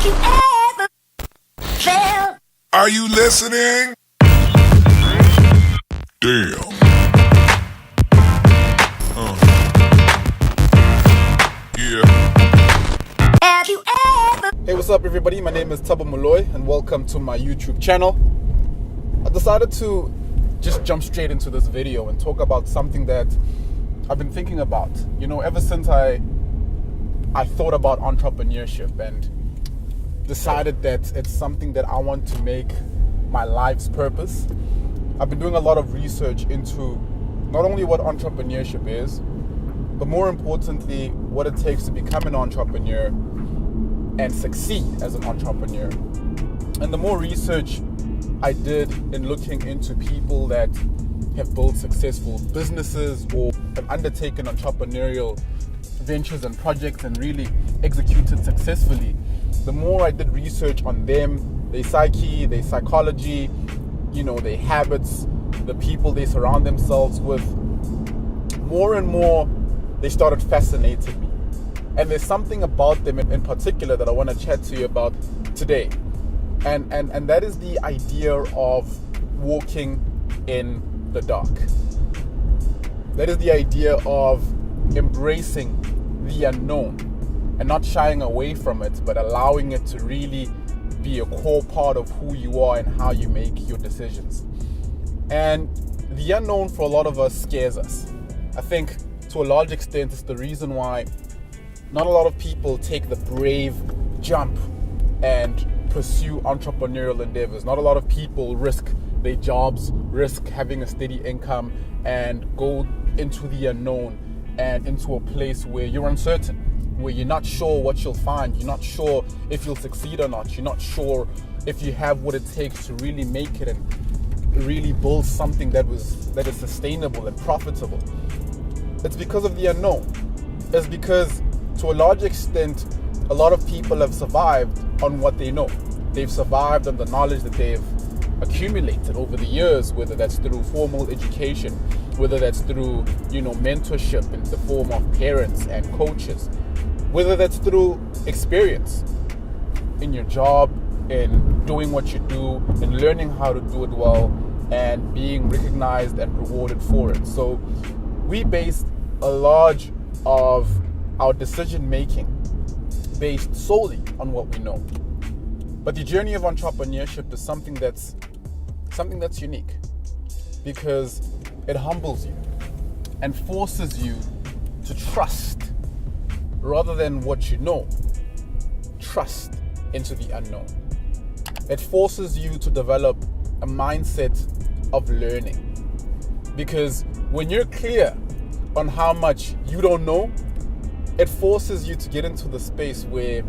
you ever felt? Are you listening? Damn. Yeah. Have you ever? Hey, what's up everybody? My name is Thabo Moloi and welcome to my YouTube channel. I decided to just jump straight into this video and talk about something that I've been thinking about, ever since I thought about entrepreneurship and decided that it's something that I want to make my life's purpose. I've been doing a lot of research into not only what entrepreneurship is, but more importantly, what it takes to become an entrepreneur and succeed as an entrepreneur. And the more research I did in looking into people that have built successful businesses or have undertaken entrepreneurial ventures and projects and really executed successfully, the more I did research on them, their psyche, their psychology, their habits, the people they surround themselves with, more and more they started fascinating me. And there's something about them in particular that I want to chat to you about today. And that is the idea of walking in the dark. That is the idea of embracing the unknown and not shying away from it, but allowing it to really be a core part of who you are and how you make your decisions. And the unknown for a lot of us scares us. I think to a large extent it's the reason why not a lot of people take the brave jump and pursue entrepreneurial endeavors. Not a lot of people risk their jobs, risk having a steady income, and go into the unknown and into a place where you're uncertain, where you're not sure what you'll find, you're not sure if you'll succeed or not, you're not sure if you have what it takes to really make it and really build something that is sustainable and profitable. It's because of the unknown. It's because to a large extent, a lot of people have survived on what they know. They've survived on the knowledge that they've accumulated over the years, whether that's through formal education, whether that's through, mentorship in the form of parents and coaches, whether that's through experience in your job, in doing what you do, in learning how to do it well, and being recognized and rewarded for it. So we base a large of our decision making based solely on what we know. But the journey of entrepreneurship is something that's unique, because it humbles you and forces you to trust rather than what you know. Trust into the unknown. It forces you to develop a mindset of learning, because when you're clear on how much you don't know, it forces you to get into the space where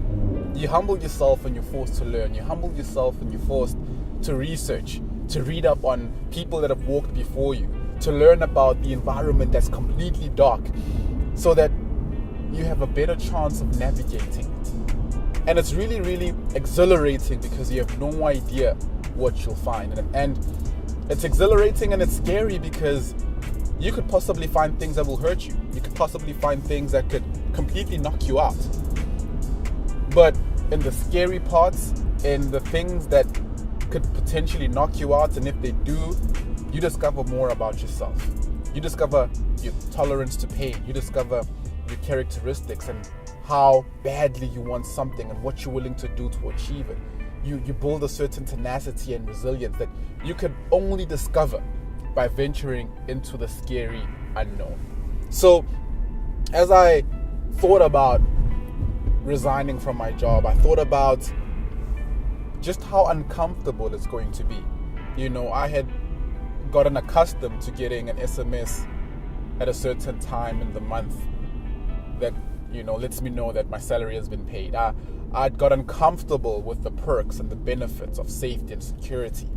you humble yourself and you're forced to learn. You humble yourself and you're forced to research, to read up on people that have walked before you, to learn about the environment that's completely dark, so that you have a better chance of navigating it. And it's really, really exhilarating because you have no idea what you'll find. And it's exhilarating and it's scary because you could possibly find things that will hurt you. You could possibly find things that could completely knock you out. But in the scary parts, in the things that could potentially knock you out, and if they do, you discover more about yourself. You discover your tolerance to pain. You discover your characteristics and how badly you want something and what you're willing to do to achieve it. You build a certain tenacity and resilience that you could only discover by venturing into the scary unknown. So as I thought about resigning from my job, I thought about just how uncomfortable it's going to be. I had gotten accustomed to getting an SMS at a certain time in the month that lets me know that my salary has been paid. I'd gotten comfortable with the perks and the benefits of safety and security,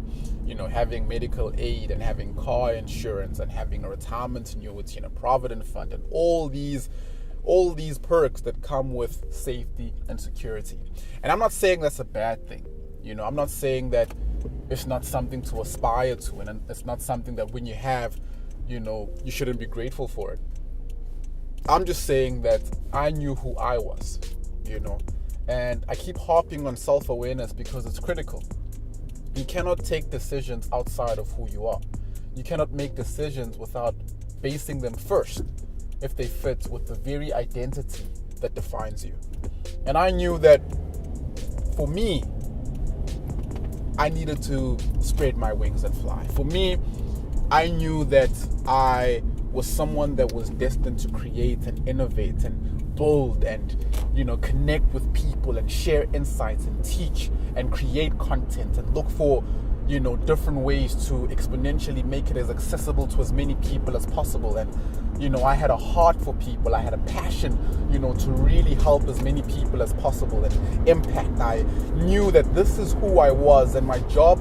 having medical aid and having car insurance and having a retirement annuity and a provident fund and all these perks that come with safety and security. And I'm not saying that's a bad thing. I'm not saying that it's not something to aspire to, and it's not something that when you have, you shouldn't be grateful for it. I'm just saying that I knew who I was, And I keep harping on self-awareness because it's critical. You cannot take decisions outside of who you are. You cannot make decisions without basing them first if they fit with the very identity that defines you. And I knew that for me, I needed to spread my wings and fly. For me, I knew that I was someone that was destined to create and innovate and build and, connect with people and share insights and teach and create content and look for, different ways to exponentially make it as accessible to as many people as possible. And, I had a heart for people. I had a passion, to really help as many people as possible and impact. I knew that this is who I was, and my job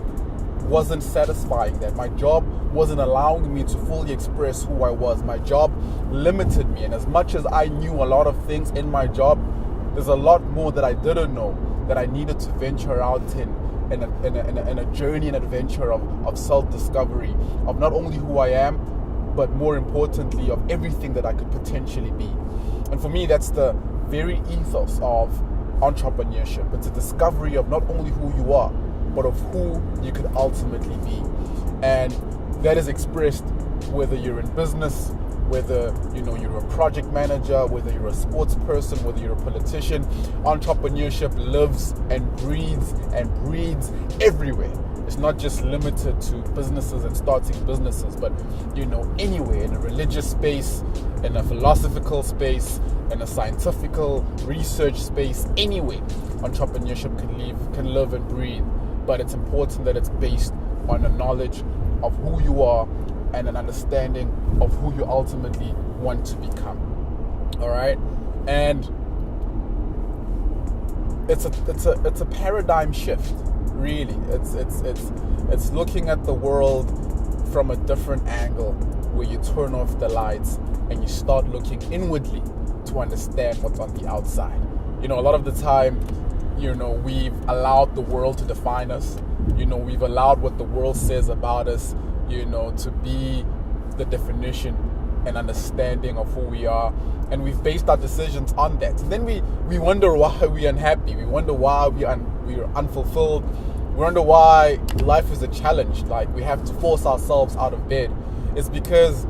wasn't satisfying that. My job wasn't allowing me to fully express who I was. My job limited me. And as much as I knew a lot of things in my job, there's a lot more that I didn't know that I needed to venture out in a journey and adventure of self-discovery, of not only who I am, but more importantly, of everything that I could potentially be. And for me, that's the very ethos of entrepreneurship. It's a discovery of not only who you are, but of who you could ultimately be. And that is expressed whether you're in business, whether you're a project manager, whether you're a sports person, whether you're a politician. Entrepreneurship lives and breeds everywhere. It's not just limited to businesses and starting businesses, but anywhere, in a religious space, in a philosophical space, in a scientific research space, anywhere, entrepreneurship can live and breathe. But it's important that it's based on a knowledge of who you are and an understanding of who you ultimately want to become. All right, and it's a paradigm shift. Really, it's looking at the world from a different angle, where you turn off the lights and you start looking inwardly to understand what's on the outside. A lot of the time, we've allowed the world to define us. We've allowed what the world says about us, to be the definition and understanding of who we are. And we've based our decisions on that. And then we wonder why we're unhappy. We wonder why we're unfulfilled. We wonder why life is a challenge. Like, we have to force ourselves out of bed. It's because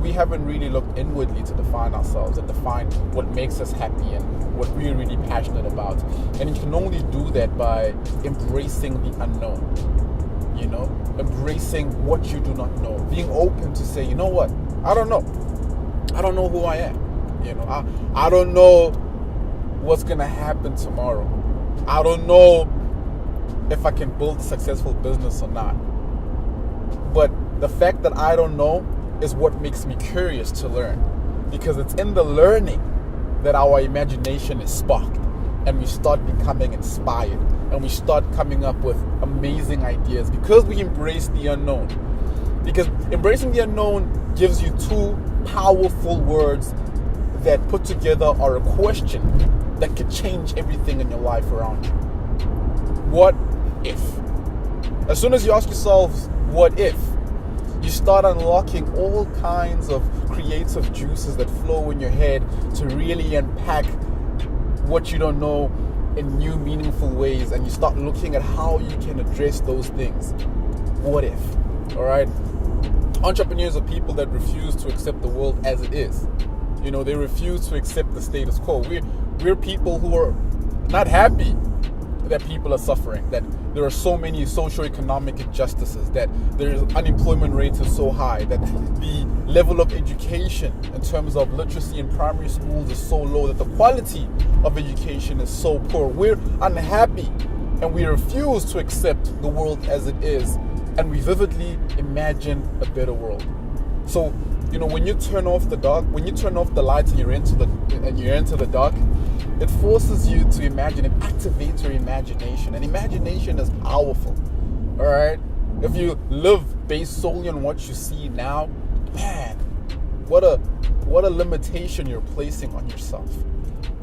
we haven't really looked inwardly to define ourselves and define what makes us happy and what we're really passionate about. And you can only do that by embracing the unknown, embracing what you do not know, being open to say, you know what, I don't know who I am. I don't know what's going to happen tomorrow. I don't know if I can build a successful business or not. But the fact that I don't know is what makes me curious to learn, because it's in the learning that our imagination is sparked and we start becoming inspired and we start coming up with amazing ideas, because we embrace the unknown. Because embracing the unknown gives you two powerful words that put together are a question that could change everything in your life around you. What if? As soon as you ask yourself, what if? You start unlocking all kinds of creative juices that flow in your head to really unpack what you don't know in new, meaningful ways. And you start looking at how you can address those things. What if? All right? Entrepreneurs are people that refuse to accept the world as it is. They refuse to accept the status quo. We're people who are not happy that people are suffering, that there are so many socioeconomic injustices, that there's unemployment rates are so high, that the level of education in terms of literacy in primary schools is so low, that the quality of education is so poor. We're unhappy and we refuse to accept the world as it is, and we vividly imagine a better world. So, when you turn off the dark, when you turn off the lights and you're into the dark, it forces you to imagine. It activates your imagination, and imagination is powerful. All right, if you live based solely on what you see now, man, what a limitation you're placing on yourself.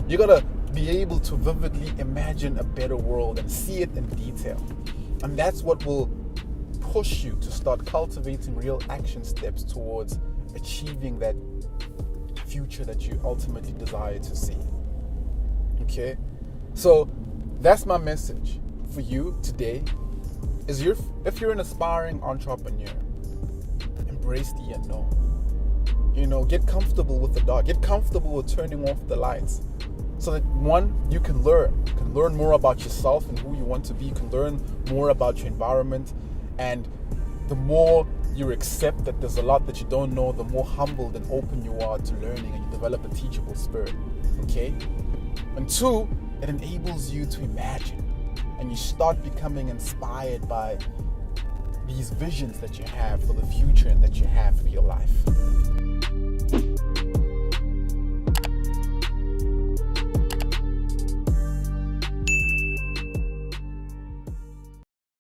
You gotta be able to vividly imagine a better world and see it in detail, and that's what will push you to start cultivating real action steps towards achieving that future that you ultimately desire to see. Okay, So that's my message for you today. If you're an aspiring entrepreneur, embrace the unknown. Get comfortable with the dark. Get comfortable with turning off the lights. So that one, you can learn. You can learn more about yourself and who you want to be. You can learn more about your environment. And the more you accept that there's a lot that you don't know, the more humbled and open you are to learning, and you develop a teachable spirit. Okay? And two, it enables you to imagine. And you start becoming inspired by these visions that you have for the future and that you have for your life.